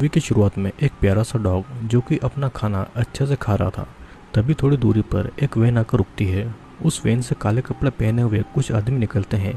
Movie की शुरुआत में एक प्यारा सा डॉग जो कि अपना खाना अच्छे से खा रहा था। तभी थोड़ी दूरी पर एक वैन आकर रुकती है। उस वैन से काले कपड़े पहने हुए कुछ आदमी निकलते हैं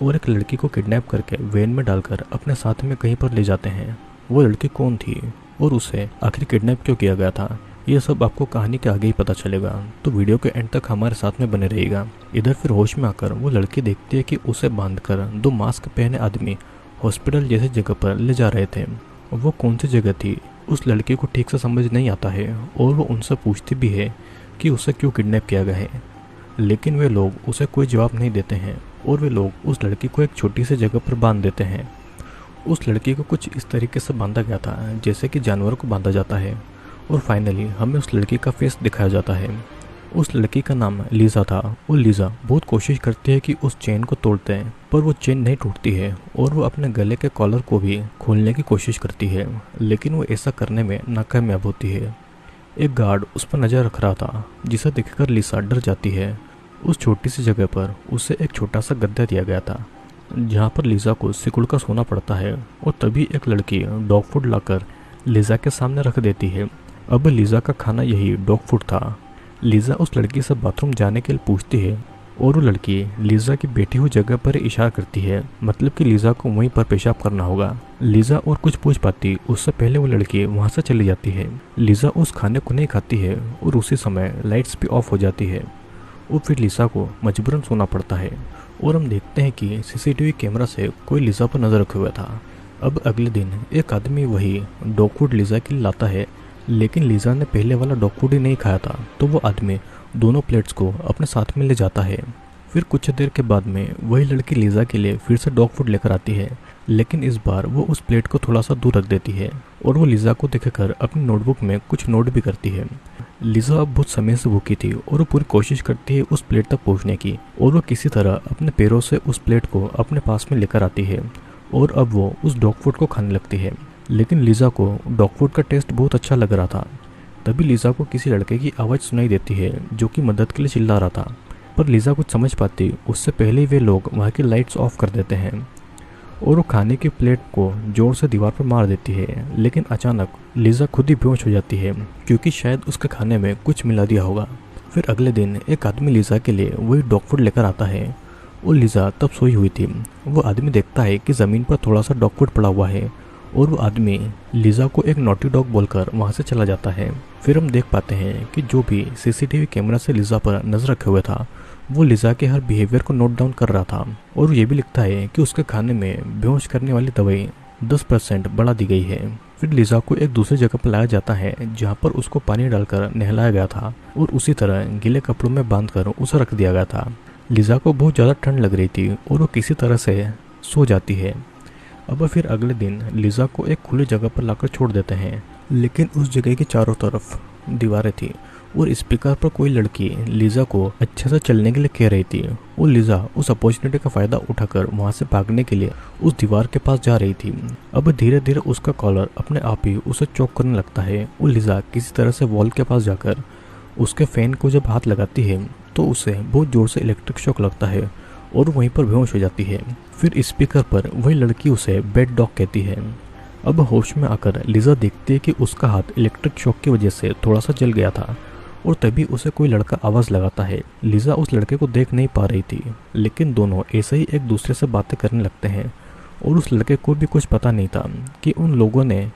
और एक लड़की को किडनैप करके वैन में डालकर अपने साथ में कहीं पर ले जाते हैं। वो लड़की कौन थी और उसे आखिर किडनैप क्यों किया गया था, ये सब आपको कहानी के आगे ही पता चलेगा, तो वीडियो के एंड तक हमारे साथ में बने रहिएगा। इधर फिर होश में आकर वो लड़की देखती है कि उसे बांधकर दो मास्क पहने आदमी हॉस्पिटल जैसी जगह पर ले जा रहे थे। वो कौन सी जगह थी उस लड़की को ठीक से समझ नहीं आता है और वो उनसे पूछती भी है कि उसे क्यों किडनैप किया गया है, लेकिन वे लोग उसे कोई जवाब नहीं देते हैं और वे लोग उस लड़की को एक छोटी सी जगह पर बांध देते हैं। उस लड़की को कुछ इस तरीके से बांधा गया था जैसे कि जानवरों को बांधा जाता है और फाइनली हमें उस लड़की का फेस दिखाया जाता है। उस लड़की का नाम लीज़ा था और लीज़ा बहुत कोशिश करती है कि उस चेन को तोड़ते हैं, पर वो चेन नहीं टूटती है और वो अपने गले के कॉलर को भी खोलने की कोशिश करती है, लेकिन वो ऐसा करने में नाकामयाब होती है। एक गार्ड उस पर नज़र रख रहा था जिसे देखकर लीज़ा डर जाती है। उस छोटी सी जगह पर उसे एक छोटा सा गद्दा दिया गया था जहाँ पर लीज़ा को सिकुड़ कर सोना पड़ता है और तभी एक लड़की डॉग फूड लाकर लीज़ा के सामने रख देती है। अब लीज़ा का खाना यही डॉग फूड था। लीज़ा उस लड़की से बाथरूम जाने के लिए पूछती है और वो लड़की लीज़ा की बैठी हुई जगह पर इशारा करती है, मतलब कि लीज़ा को वहीं पर पेशाब करना होगा। लीज़ा और कुछ पूछ पाती उससे पहले वो लड़की वहाँ से चली जाती है। लीज़ा उस खाने को नहीं खाती है और उसी समय लाइट्स भी ऑफ हो जाती है और फिर लीज़ा को मजबूरन सोना पड़ता है और हम देखते हैं कि सीसीटीवी कैमरा से कोई लीज़ा पर नज़र रखे हुआ था। अब अगले दिन एक आदमी वही डॉग फूड लीज़ा के लिए लाता है, लेकिन लीज़ा ने पहले वाला डॉग फूड ही नहीं खाया था, तो वो आदमी दोनों प्लेट्स को अपने साथ में ले जाता है। फिर कुछ देर के बाद में वही लड़की लीज़ा के लिए फिर से डॉग फूड लेकर आती है, लेकिन इस बार वो उस प्लेट को थोड़ा सा दूर रख देती है और वो लीज़ा को देखकर अपनी नोटबुक में कुछ नोट भी करती है। लीज़ा अब बहुत समय से भूखी थी और वो पूरी कोशिश करती है उस प्लेट तक पहुंचने की और वो किसी तरह अपने पैरों से उस प्लेट को अपने पास में लेकर आती है और अब वो उस डॉग फूड को खाने लगती है। लेकिन लीज़ा को डॉग फूड का टेस्ट बहुत अच्छा लग रहा था। तभी लीज़ा को किसी लड़के की आवाज़ सुनाई देती है जो कि मदद के लिए चिल्ला रहा था, पर लीज़ा कुछ समझ पाती उससे पहले ही वे लोग वहाँ की लाइट्स ऑफ कर देते हैं और वो खाने की प्लेट को जोर से दीवार पर मार देती है। लेकिन अचानक लीज़ा खुद ही बेहोश हो जाती है क्योंकि शायद उसके खाने में कुछ मिला दिया होगा। फिर अगले दिन एक आदमी लीज़ा के लिए वही डॉग फूड लेकर आता है और लीज़ा तब सोई हुई थी। वो आदमी देखता है कि ज़मीन पर थोड़ा सा डॉग फूड पड़ा हुआ है और वो आदमी लीज़ा को एक नॉटी डॉग बोलकर वहाँ से चला जाता है। फिर हम देख पाते हैं कि जो भी सीसीटीवी कैमरा से लीज़ा पर नज़र रखे हुए था वो लीज़ा के हर बिहेवियर को नोट डाउन कर रहा था और ये भी लिखता है कि उसके खाने में बेहोश करने वाली दवाई 10% बढ़ा दी गई है। फिर लीज़ा को एक दूसरी जगह पर लाया जाता है जहाँ पर उसको पानी डालकर नहलाया गया था और उसी तरह गीले कपड़ों में बांधकर उसे रख दिया गया था। लीज़ा को बहुत ज़्यादा ठंड लग रही थी और वो किसी तरह से सो जाती है। अब फिर अगले दिन लीज़ा को एक खुली जगह पर लाकर छोड़ देते हैं, लेकिन उस जगह के चारों तरफ दीवारें थी और स्पीकर पर कोई लड़की लीज़ा को अच्छे से चलने के लिए कह रही थी और लीज़ा उस अपॉर्चुनिटी का फ़ायदा उठाकर वहाँ से भागने के लिए उस दीवार के पास जा रही थी। अब धीरे धीरे उसका कॉलर अपने आप ही उसे चौक करने लगता है और लीज़ा किसी तरह से वॉल के पास जाकर उसके फ़ैन को जब हाथ लगाती है तो उसे बहुत ज़ोर से इलेक्ट्रिक शॉक लगता है और वहीं पर बेहोश हो जाती है। फिर स्पीकर पर वही लड़की उसे बैड डॉग कहती है। अब होश में आकर लीज़ा देखती है कि उसका हाथ इलेक्ट्रिक शॉक की वजह से थोड़ा सा जल गया था और तभी उसे कोई लड़का आवाज़ लगाता है। लीज़ा उस लड़के को देख नहीं पा रही थी, लेकिन दोनों ऐसे ही एक दूसरे से बातें करने लगते हैं और उस लड़के को भी कुछ पता नहीं था कि उन लोगों ने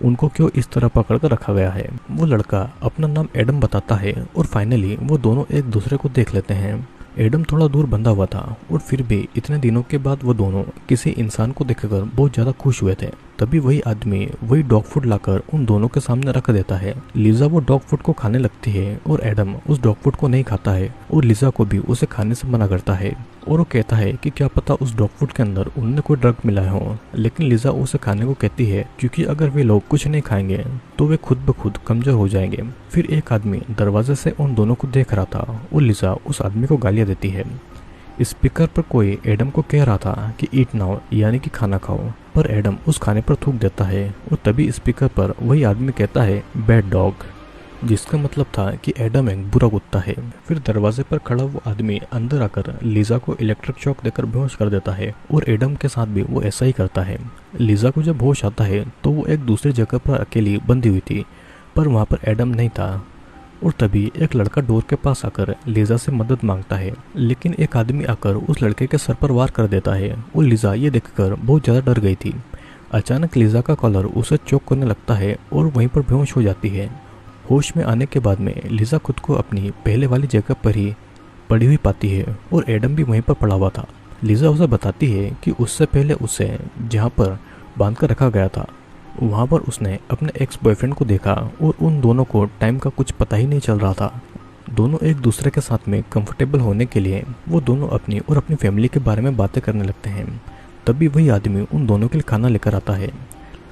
उनको क्यों इस तरह पकड़ कर रखा गया है। वो लड़का अपना नाम एडम बताता है और फाइनली वो दोनों एक दूसरे को देख लेते हैं। एडम थोड़ा दूर बंधा हुआ था और फिर भी इतने दिनों के बाद वो दोनों किसी इंसान को देखकर बहुत ज़्यादा खुश हुए थे। तभी वही आदमी वही डॉग फूड लाकर उन दोनों के सामने रख देता है। लीज़ा वो डॉग फूड को खाने लगती है और एडम उस डॉग फूड को नहीं खाता है और लीज़ा को भी उसे खाने से मना करता है और वो कहता है कि क्या पता उस डॉग फूड के अंदर उन्हें कोई ड्रग मिला हो, लेकिन लीज़ा उसे खाने को कहती है क्योंकि अगर वे लोग कुछ नहीं खाएंगे तो वे खुद ब खुद कमजोर हो जाएंगे। फिर एक आदमी दरवाजे से उन दोनों को देख रहा था और लीज़ा उस आदमी को गालियाँ देती है। स्पीकर पर कोई एडम को कह रहा था कि ईट नाउ यानी कि खाना खाओ, पर एडम उस खाने पर थूक देता है और तभी स्पीकर पर वही आदमी कहता है बैड डॉग। जिसका मतलब था कि एडम एक बुरा कुत्ता है। फिर दरवाजे पर खड़ा वो आदमी अंदर आकर लिजा को इलेक्ट्रिक शॉक देकर बेहोश कर देता है और एडम के साथ भी वो ऐसा ही करता है। लिजा को जब होश आता है तो वो एक दूसरी जगह पर अकेली बंधी हुई थी, पर वहाँ पर एडम नहीं था। और तभी एक लड़का डोर के पास आकर लिजा से मदद मांगता है, लेकिन एक आदमी आकर उस लड़के के सर पर वार कर देता है और लिजा ये देखकर बहुत ज़्यादा डर गई थी। अचानक लिजा का कॉलर उसे चोक करने लगता है और वहीं पर बेहोश हो जाती है। होश में आने के बाद में लिजा खुद को अपनी पहले वाली जगह पर ही पड़ी हुई पाती है और एडम भी वहीं पर पड़ा हुआ था। लिजा उसे बताती है कि उससे पहले उसे जहाँ पर बांध कर रखा गया था वहाँ पर उसने अपने एक्स बॉयफ्रेंड को देखा और उन दोनों को टाइम का कुछ पता ही नहीं चल रहा था। दोनों एक दूसरे के साथ में कंफर्टेबल होने के लिए वो दोनों अपनी और अपनी फैमिली के बारे में बातें करने लगते हैं। तभी वही आदमी उन दोनों के लिए खाना लेकर आता है।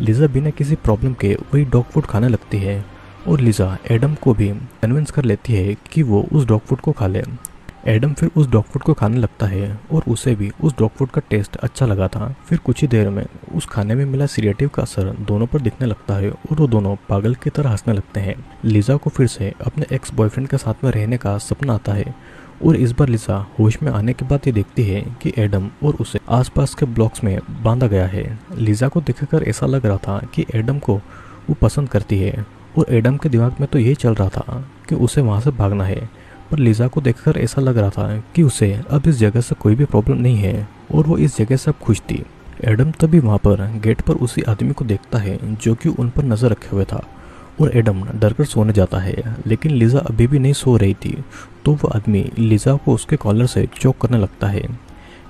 लिजा बिना किसी प्रॉब्लम के वही डॉग फूड खाने लगती है और लिजा एडम को भी कन्विंस कर लेती है कि वो उस डॉग फूड को खा ले। एडम फिर उस डॉग फूड को खाने लगता है और उसे भी उस डॉग फूड का टेस्ट अच्छा लगा था। फिर कुछ ही देर में उस खाने में मिला सीडेटिव का असर दोनों पर दिखने लगता है और वो दोनों पागल की तरह हंसने लगते हैं। लिजा को फिर से अपने एक्स बॉयफ्रेंड के साथ में रहने का सपना आता है और इस बार लिजा होश में आने के बाद ये देखती है कि एडम और उसे आसपास के ब्लॉक्स में बांधा गया है। लिजा को देखकर ऐसा लग रहा था कि एडम को वो पसंद करती है और एडम के दिमाग में तो यही चल रहा था कि उसे वहाँ से भागना है। पर लिजा को देखकर ऐसा लग रहा था कि उसे अब इस जगह से कोई भी प्रॉब्लम नहीं है और वो इस जगह से अब खुश थी। एडम तभी वहाँ पर गेट पर उसी आदमी को देखता है जो कि उन पर नजर रखे हुए था और एडम डरकर सोने जाता है, लेकिन लिजा अभी भी नहीं सो रही थी। तो वो आदमी लिजा को उसके कॉलर से चोक करने लगता है।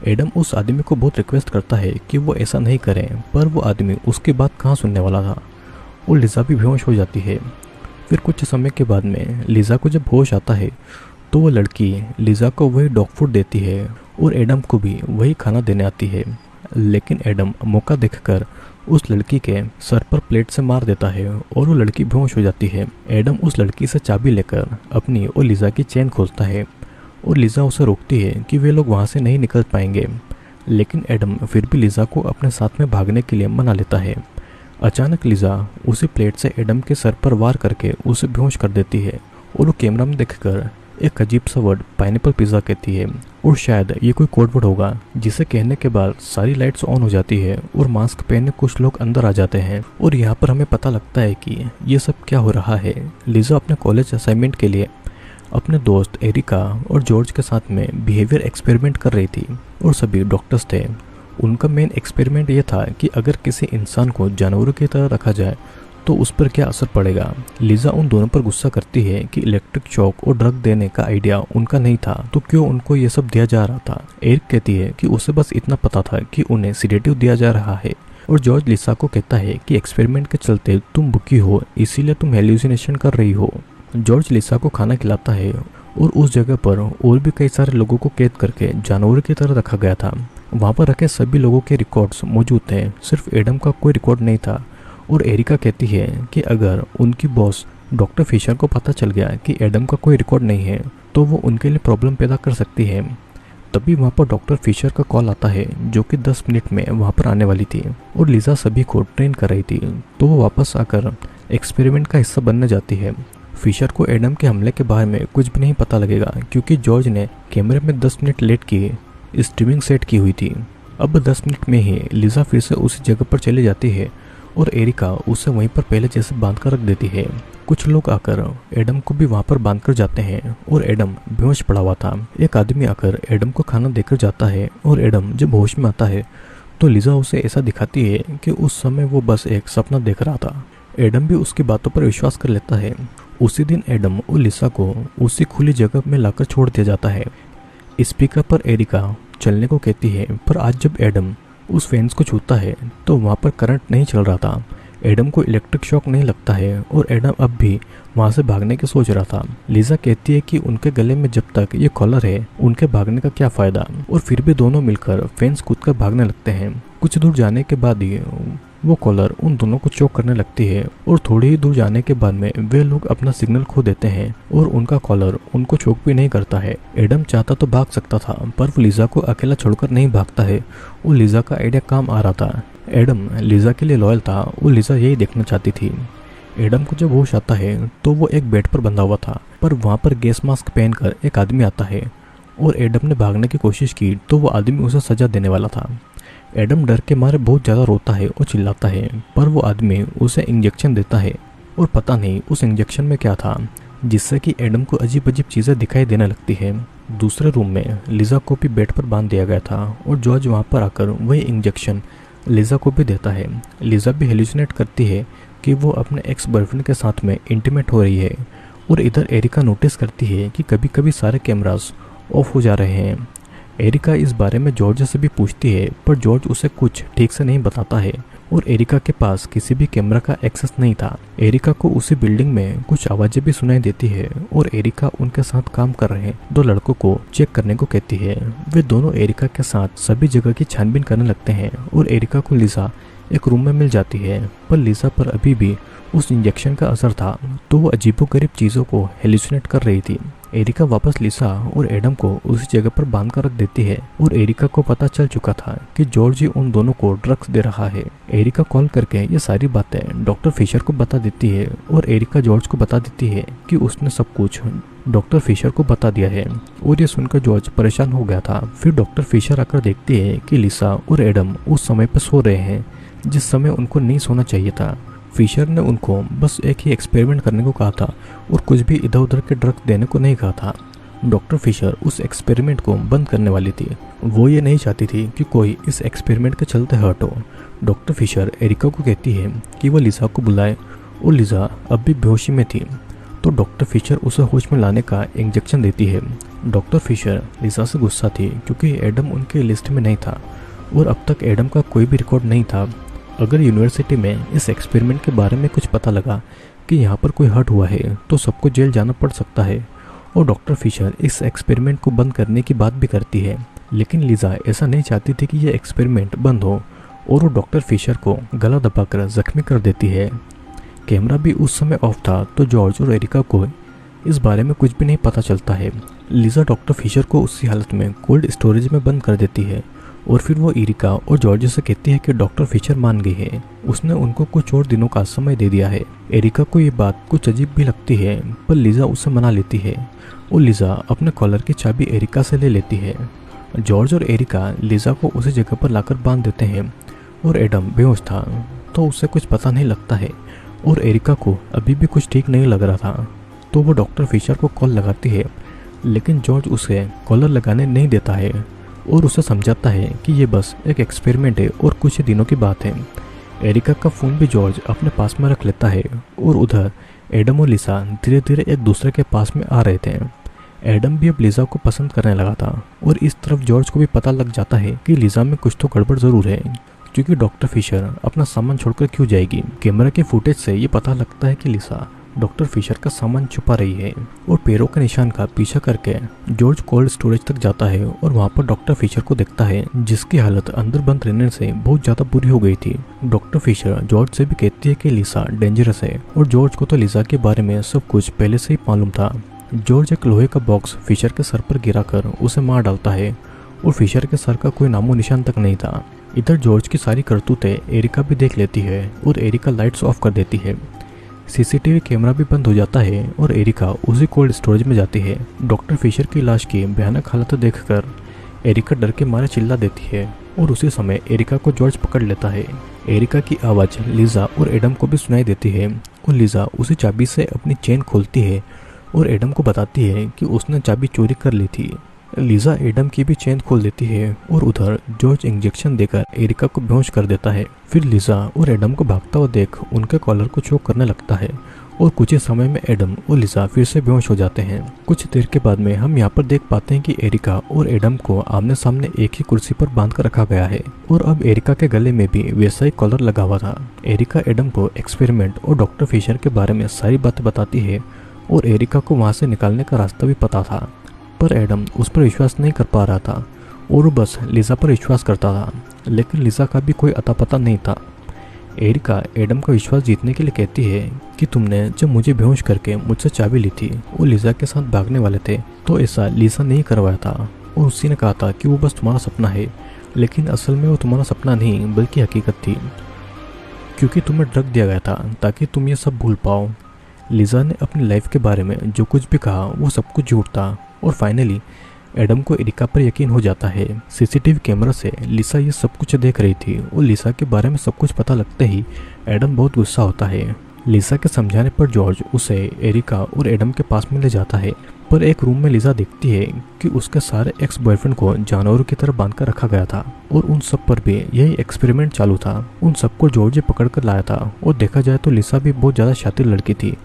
एडम उस आदमी को बहुत रिक्वेस्ट करता है कि वो ऐसा नहीं करे, पर वो आदमी उसकी बात कहाँ सुनने वाला था और लिजा भी बेहोश हो जाती है। फिर कुछ समय के बाद में लिजा को जब होश आता है तो वो लड़की लिजा को वही डॉग फूड देती है और एडम को भी वही खाना देने आती है, लेकिन एडम मौका देखकर उस लड़की के सर पर प्लेट से मार देता है और वो लड़की बेहोश हो जाती है। एडम उस लड़की से चाबी लेकर अपनी और लिजा की चेन खोलता है और लिजा उसे रोकती है कि वे लोग वहाँ से नहीं निकल पाएंगे, लेकिन एडम फिर भी लिजा को अपने साथ में भागने के लिए मना लेता है। अचानक लिजा उसी प्लेट से एडम के सर पर वार करके उसे बेहोश कर देती है और वो कैमरा में देखकर एक अजीब सा वर्ड पाइनएप्पल पिज़्ज़ा कहती है और शायद ये कोई कोड वर्ड होगा, जिसे कहने के बाद सारी लाइट्स ऑन हो जाती है और मास्क पहने कुछ लोग अंदर आ जाते हैं। और यहाँ पर हमें पता लगता है कि ये सब क्या हो रहा है। लिजा अपने कॉलेज असाइनमेंट के लिए अपने दोस्त एरिका और जॉर्ज के साथ में बिहेवियर एक्सपेरिमेंट कर रही थी और सभी डॉक्टर्स थे। उनका मेन एक्सपेरिमेंट ये था कि अगर किसी इंसान को जानवरों की तरह रखा जाए तो उस पर क्या असर पड़ेगा। लिजा उन दोनों पर गुस्सा करती है कि इलेक्ट्रिक शॉक और ड्रग देने का आइडिया उनका नहीं था, तो क्यों उनको ये सब दिया जा रहा था। एरिक कहती है कि उसे बस इतना पता था कि उन्हें सीडेटिव दिया जा रहा है और जॉर्ज लिसा को कहता है कि एक्सपेरिमेंट के चलते तुम भूखी हो, इसीलिए तुम हेल्यूसिनेशन कर रही हो। जॉर्ज लिसा को खाना खिलाता है और उस जगह पर और भी कई सारे लोगों को कैद करके जानवरों की तरह रखा गया था। वहाँ पर रखे सभी लोगों के रिकॉर्ड्स मौजूद थे, सिर्फ एडम का कोई रिकॉर्ड नहीं था। और एरिका कहती है कि अगर उनकी बॉस डॉक्टर फिशर को पता चल गया कि एडम का कोई रिकॉर्ड नहीं है तो वो उनके लिए प्रॉब्लम पैदा कर सकती है। तभी वहाँ पर डॉक्टर फिशर का कॉल आता है जो कि 10 मिनट में वहाँ पर आने वाली थी और लिजा सभी को ट्रेन कर रही थी, तो वो वापस आकर एक्सपेरिमेंट का हिस्सा बनने जाती है। फिशर को एडम के हमले के बारे में कुछ भी नहीं पता लगेगा क्योंकि जॉर्ज ने कैमरे में 10 मिनट लेट की स्ट्रीमिंग सेट की हुई थी। अब 10 मिनट में ही लिजा फिर से उसी जगह पर चली जाती है और एरिका उसे वहीं पर पहले जैसे बांध कर रख देती है। कुछ लोग आकर एडम को भी वहाँ पर बांध कर जाते हैं और एडम बेहोश पड़ा हुआ था। एक आदमी आकर एडम को खाना देकर जाता है और एडम जब होश में आता है तो लिजा उसे ऐसा दिखाती है कि उस समय वो बस एक सपना देख रहा था। एडम भी उसकी बातों पर विश्वास कर लेता है। उसी दिन एडम और लिसा को उसी खुली जगह में लाकर छोड़ दिया जाता है। स्पीकर पर एरिका चलने को कहती है, पर आज जब एडम उस फेंस को छूता है तो वहाँ पर करंट नहीं चल रहा था। एडम को इलेक्ट्रिक शॉक नहीं लगता है और एडम अब भी वहाँ से भागने की सोच रहा था। लिजा कहती है कि उनके गले में जब तक ये कॉलर है उनके भागने का क्या फायदा, और फिर भी दोनों मिलकर फेंस कूद कर भागने लगते हैं। कुछ दूर जाने के बाद ही वो कॉलर उन दोनों को चोक करने लगती है और थोड़ी ही दूर जाने के बाद में वे लोग अपना सिग्नल खो देते हैं और उनका कॉलर उनको चोक भी नहीं करता है। एडम चाहता तो भाग सकता था, पर वो लिजा को अकेला छोड़कर नहीं भागता है और लिजा का आइडिया काम आ रहा था। एडम लिजा के लिए लॉयल था और लिजा यही देखना चाहती थी। एडम को जब होश आता है तो वो एक बेड पर बंधा हुआ था, पर वहाँ पर गैस मास्क पहनकर एक आदमी आता है और एडम ने भागने की कोशिश की तो वो आदमी उसे सजा देने वाला था। एडम डर के मारे बहुत ज़्यादा रोता है और चिल्लाता है, पर वो आदमी उसे इंजेक्शन देता है और पता नहीं उस इंजेक्शन में क्या था, जिससे कि एडम को अजीब अजीब चीज़ें दिखाई देने लगती है। दूसरे रूम में लिजा को भी बेड पर बांध दिया गया था और जॉर्ज वहाँ पर आकर वही इंजेक्शन लिजा को भी देता है। लिजा भी हेलुसिनेट करती है कि वो अपने एक्स बॉयफ्रेंड के साथ में इंटीमेट हो रही है और इधर एरिका नोटिस करती है कि कभी कभी सारे कैमरास ऑफ हो जा रहे हैं। एरिका इस बारे में जॉर्ज से भी पूछती है, पर जॉर्ज उसे कुछ ठीक से नहीं बताता है और एरिका के पास किसी भी कैमरा का एक्सेस नहीं था। एरिका को उसी बिल्डिंग में कुछ आवाज़ें भी सुनाई देती है और एरिका उनके साथ काम कर रहे दो लड़कों को चेक करने को कहती है। वे दोनों एरिका के साथ सभी जगह की छानबीन करने लगते हैं और एरिका को लिजा एक रूम में मिल जाती है, पर लिजा पर अभी भी उस इंजेक्शन का असर था तो वो अजीबोगरीब चीज़ों को हेलुसिनेट कर रही थी। एरिका वापस लिसा और एडम को उसी जगह पर बांध कर रख देती है और एरिका को पता चल चुका था कि जॉर्ज ही उन दोनों को ड्रग्स दे रहा है। एरिका कॉल करके ये सारी बातें डॉक्टर फिशर को बता देती है और एरिका जॉर्ज को बता देती है कि उसने सब कुछ डॉक्टर फिशर को बता दिया है और ये सुनकर जॉर्ज परेशान हो गया था। फिर डॉक्टर फिशर आकर देखती है कि लिसा और एडम उस समय पर सो रहे हैं जिस समय उनको नहीं सोना चाहिए था। फिशर ने उनको बस एक ही एक्सपेरिमेंट करने को कहा था और कुछ भी इधर उधर के ड्रग्स देने को नहीं कहा था। डॉक्टर फिशर उस एक्सपेरिमेंट को बंद करने वाली थी। वो ये नहीं चाहती थी कि कोई इस एक्सपेरिमेंट के चलते हर्ट हो। डॉक्टर फिशर एरिका को कहती है कि वो लिजा को बुलाए और लिजा अब भी बेहोशी में थी, तो डॉक्टर फिशर उसे होश में लाने का इंजेक्शन देती है। डॉक्टर फिशर लिजा से गुस्सा थी क्योंकि एडम उनके लिस्ट में नहीं था और अब तक एडम का कोई भी रिकॉर्ड नहीं था। अगर यूनिवर्सिटी में इस एक्सपेरिमेंट के बारे में कुछ पता लगा कि यहाँ पर कोई हर्ट हुआ है तो सबको जेल जाना पड़ सकता है और डॉक्टर फिशर इस एक्सपेरिमेंट को बंद करने की बात भी करती है। लेकिन लिजा ऐसा नहीं चाहती थी कि यह एक्सपेरिमेंट बंद हो और वो डॉक्टर फिशर को गला दबाकर जख्मी कर देती है। कैमरा भी उस समय ऑफ था तो जॉर्ज और एरिका को इस बारे में कुछ भी नहीं पता चलता है। लिजा डॉक्टर फिशर को उसी हालत में कोल्ड स्टोरेज में बंद कर देती है और फिर वो एरिका और जॉर्ज से कहती है कि डॉक्टर फिशर मान गई है, उसने उनको कुछ और दिनों का समय दे दिया है। एरिका को ये बात कुछ अजीब भी लगती है, पर लिजा उसे मना लेती है और लिजा अपने कॉलर की चाबी एरिका से ले लेती है। जॉर्ज और एरिका लिजा को उसी जगह पर लाकर बांध देते हैं और एडम बेहोश था तो उसे कुछ पता नहीं लगता है और एरिका को अभी भी कुछ ठीक नहीं लग रहा था, तो वो डॉक्टर फिशर को कॉल लगाती है, लेकिन जॉर्ज उसे कॉलर लगाने नहीं देता है और उसे समझाता है कि ये बस एक एक्सपेरिमेंट है और कुछ ही दिनों की बात है। एरिका का फ़ोन भी जॉर्ज अपने पास में रख लेता है और उधर एडम और लिसा धीरे धीरे एक दूसरे के पास में आ रहे थे। एडम भी अब लिजा को पसंद करने लगा था और इस तरफ जॉर्ज को भी पता लग जाता है कि लिजा में कुछ तो गड़बड़ ज़रूर है, क्योंकि डॉक्टर फिशर अपना सामान छोड़कर क्यों जाएगी। कैमरा के फुटेज से ये पता लगता है कि लिसा डॉक्टर फिशर का सामान छुपा रही है और पैरों के निशान का पीछा करके जॉर्ज कोल्ड स्टोरेज तक जाता है और वहाँ पर डॉक्टर फिशर को देखता है, जिसकी हालत अंदर बंद रहने से बहुत ज़्यादा बुरी हो गई थी। डॉक्टर फिशर जॉर्ज से भी कहती है कि लिसा डेंजरस है और जॉर्ज को तो लिसा के बारे में सब कुछ पहले से ही मालूम था। जॉर्ज एक लोहे का बॉक्स फिशर के सर पर गिराकर उसे मार डालता है और फिशर के सर का कोई नामो निशान तक नहीं था। इधर जॉर्ज की सारी करतूतें एरिका भी देख लेती है और एरिका लाइट्स ऑफ कर देती है। सीसीटीवी कैमरा भी बंद हो जाता है और एरिका उसी कोल्ड स्टोरेज में जाती है। डॉक्टर फिशर की लाश की भयानक हालत देखकर एरिका डर के मारे चिल्ला देती है और उसी समय एरिका को जॉर्ज पकड़ लेता है। एरिका की आवाज़ लिजा और एडम को भी सुनाई देती है और लिजा उसी चाबी से अपनी चेन खोलती है और एडम को बताती है कि उसने चाबी चोरी कर ली थी। लिजा एडम की भी चेन खोल देती है और उधर जॉर्ज इंजेक्शन देकर एरिका को बेहोश कर देता है। फिर लिजा और एडम को भागता हुआ देख उनके कॉलर को चोक करने लगता है और कुछ ही समय में एडम और लिजा फिर से बेहोश हो जाते हैं। कुछ देर के बाद में हम यहाँ पर देख पाते हैं कि एरिका और एडम को आमने सामने एक ही कुर्सी पर बांध कर रखा गया है और अब एरिका के गले में भी वैसा ही कॉलर लगा हुआ था। एरिका एडम को एक्सपेरिमेंट और डॉक्टर फिशर के बारे में सारी बातें बताती है और एरिका को वहाँ से निकालने का रास्ता भी पता था, पर एडम उस पर विश्वास नहीं कर पा रहा था और वो बस लिजा पर विश्वास करता था, लेकिन लिजा का भी कोई अता पता नहीं था। एरिका एडम का विश्वास जीतने के लिए कहती है कि तुमने जब मुझे बेहोश करके मुझसे चाबी ली थी और लिजा के साथ भागने वाले थे तो ऐसा लिजा नहीं करवाया था और उसी ने कहा था कि वो बस तुम्हारा सपना है, लेकिन असल में वो तुम्हारा सपना नहीं बल्कि हकीकत थी। क्योंकि तुम्हें ड्रग दिया गया था ताकि तुम ये सब भूल पाओ। लिजा ने अपनी लाइफ के बारे में जो कुछ भी कहा वो सब कुछ झूठ था। और फाइनली एडम को एरिका पर यकीन हो जाता है। सीसीटीवी कैमरा से लिसा ये सब कुछ देख रही थी और लिसा के बारे में सब कुछ पता लगते ही एडम बहुत गुस्सा होता है। लिसा के समझाने पर जॉर्ज उसे एरिका और एडम के पास में ले जाता है। पर एक रूम में लिसा देखती है कि उसके सारे एक्स बॉयफ्रेंड को जानवरों की तरह बांध कर रखा गया था और उन सब पर भी यही एक्सपेरिमेंट चालू था। उन सबको जॉर्ज पकड़ कर लाया था। और देखा जाए तो लिसा भी बहुत ज़्यादा शातिर लड़की थी।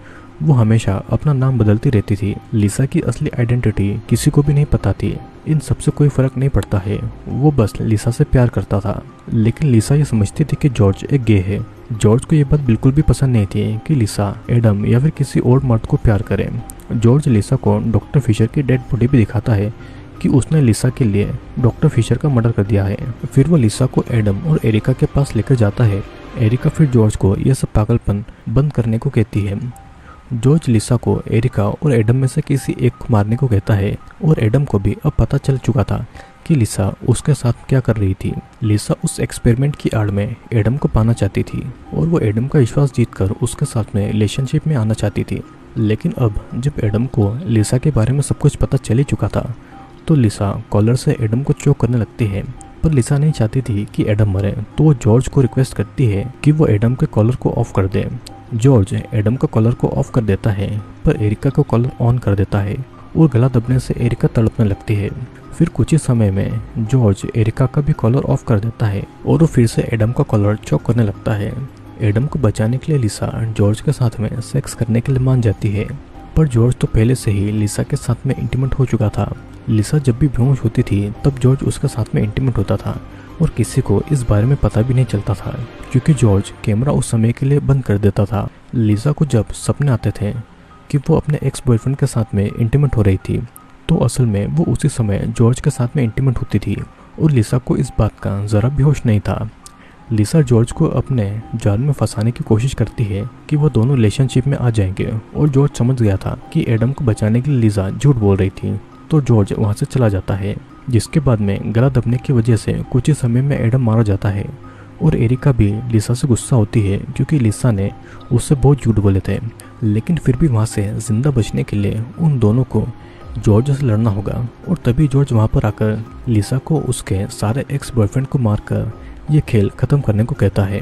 वो हमेशा अपना नाम बदलती रहती थी। लिसा की असली आइडेंटिटी किसी को भी नहीं पता थी। इन सबसे कोई फर्क नहीं पड़ता है। वो बस लिसा से प्यार करता था। लेकिन लिसा ये समझती थी कि जॉर्ज एक गे है। जॉर्ज को ये बात बिल्कुल भी पसंद नहीं थी कि लिसा एडम या फिर किसी और मर्द को प्यार करे। जॉर्ज लिसा को डॉक्टर फिशर की डेड बॉडी भी दिखाता है कि उसने लिसा के लिए डॉक्टर फिशर का मर्डर कर दिया है। फिर वो लिसा को एडम और एरिका के पास लेकर जाता है। एरिका फिर जॉर्ज को यह सब पागलपन बंद करने को कहती है। जॉर्ज लिसा को एरिका और एडम में से किसी एक को मारने को कहता है। और एडम को भी अब पता चल चुका था कि लिसा उसके साथ क्या कर रही थी। लिसा उस एक्सपेरिमेंट की आड़ में एडम को पाना चाहती थी और वो एडम का विश्वास जीतकर उसके साथ में रिलेशनशिप में आना चाहती थी। लेकिन अब जब एडम को लिसा के बारे में सब कुछ पता चल ही चुका था तो लिसा कॉलर से एडम को चोक करने लगती है। पर लिसा नहीं चाहती थी कि एडम मरे, तो वो जॉर्ज को रिक्वेस्ट करती है कि वो एडम के कॉलर को ऑफ कर दे। जॉर्ज एडम का कॉलर को ऑफ कर देता है पर एरिका का कॉलर ऑन कर देता है और गला दबने से एरिका तड़पने लगती है। फिर कुछ ही समय में जॉर्ज एरिका का भी कॉलर ऑफ कर देता है और वो फिर से एडम का कॉलर चोक करने लगता है। एडम को बचाने के लिए लिसा जॉर्ज के साथ में सेक्स करने के लिए मान जाती है। पर जॉर्ज तो पहले से ही लिसा के साथ में इंटीमेट हो चुका था। लिसा जब भी बेहोश होती थी तब जॉर्ज उसके साथ में इंटीमेट होता था और किसी को इस बारे में पता भी नहीं चलता था क्योंकि जॉर्ज कैमरा उस समय के लिए बंद कर देता था। लिसा को जब सपने आते थे कि वो अपने एक्स बॉयफ्रेंड के साथ में इंटीमेट हो रही थी तो असल में वो उसी समय जॉर्ज के साथ में इंटीमेट होती थी और लिसा को इस बात का ज़रा भी होश नहीं था। लिसा जॉर्ज को अपने जाल में फंसाने की कोशिश करती है कि वो दोनों रिलेशनशिप में आ जाएंगे और जॉर्ज समझ गया था कि एडम को बचाने के लिए लिसा झूठ बोल रही थी। तो जॉर्ज वहाँ से चला जाता है, जिसके बाद में गला दबने की वजह से कुछ ही समय में एडम मारा जाता है। और एरिका भी लिसा से गुस्सा होती है क्योंकि लिसा ने उससे बहुत झूठ बोले थे। लेकिन फिर भी वहाँ से जिंदा बचने के लिए उन दोनों को जॉर्ज से लड़ना होगा। और तभी जॉर्ज वहाँ पर आकर लिसा को उसके सारे एक्स बॉयफ्रेंड को मारकर ये खेल ख़त्म करने को कहता है।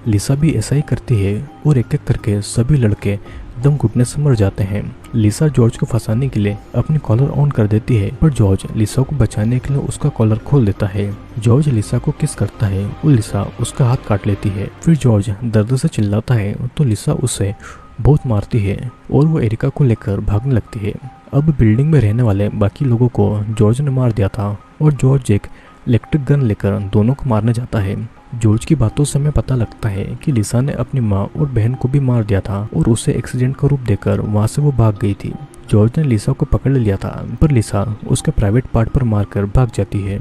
लिसा भी ऐसा ही करती है और एक एक करके सभी लड़के दम घुटने से मर जाते हैं। लिसा जॉर्ज को फंसाने के लिए अपनी कॉलर ऑन कर देती है पर जॉर्ज लिसा को बचाने के लिए उसका कॉलर खोल देता है। जॉर्ज लिसा को किस करता है और लिसा उसका हाथ काट लेती है। फिर जॉर्ज दर्द से चिल्लाता है तो लिसा उसे बहुत मारती है और वो एरिका को लेकर भागने लगती है। अब बिल्डिंग में रहने वाले बाकी लोगों को जॉर्ज ने मार दिया था और जॉर्ज एक इलेक्ट्रिक गन लेकर दोनों को मारने जाता है। जॉर्ज की बातों से हमें पता लगता है कि लिसा ने अपनी माँ और बहन को भी मार दिया था और उसे एक्सीडेंट का रूप देकर वहाँ से वो भाग गई थी। जॉर्ज ने लिसा को पकड़ लिया था पर लिसा उसके प्राइवेट पार्ट पर मारकर भाग जाती है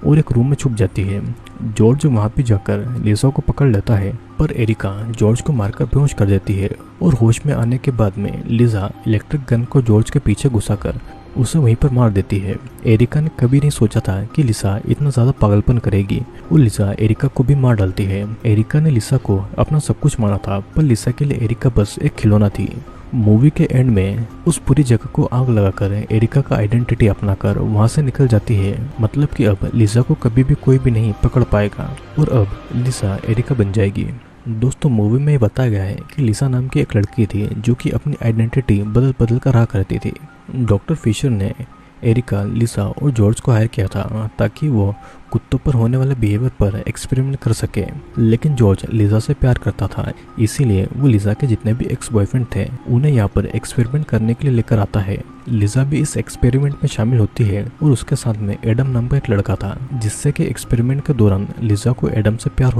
और एक रूम में छुप जाती है। जॉर्ज वहाँ पे जाकर लिसा को पकड़ लेता है पर एरिका जॉर्ज को मारकर बेहोश कर देती है और होश में आने के बाद में लिसा इलेक्ट्रिक गन को जॉर्ज के पीछे घुसाकर उसे वहीं पर मार देती है। एरिका ने कभी नहीं सोचा था कि लिसा इतना ज़्यादा पागलपन करेगी और लिसा एरिका को भी मार डालती है। एरिका ने लिसा को अपना सब कुछ माना था पर लिसा के लिए एरिका बस एक खिलौना थी। मूवी के एंड में उस पूरी जगह को आग लगाकर एरिका का आइडेंटिटी अपनाकर वहाँ से निकल जाती है। मतलब कि अब लिसा को कभी भी कोई भी नहीं पकड़ पाएगा और अब लिसा एरिका बन जाएगी। दोस्तों मूवी में ये बताया गया है कि लिसा नाम की एक लड़की थी जो कि अपनी आइडेंटिटी बदल बदल कर रहा करती थी। डॉक्टर फिशर ने एरिका, लिसा और जॉर्ज को हायर किया था ताकि वो कुत्तों पर होने वाले बिहेवियर पर एक्सपेरिमेंट कर सके। लेकिन जॉर्ज लिसा से प्यार करता था, इसीलिए वो लिसा के जितने भी एक्स बॉयफ्रेंड थे उन्हें यहाँ पर एक्सपेरिमेंट करने के लिए लेकर आता है। लिसा भी इस एक्सपेरिमेंट में शामिल होती है और उसके साथ में एडम नाम का एक लड़का था जिससे कि एक्सपेरिमेंट के दौरान लिसा को एडम से प्यार हो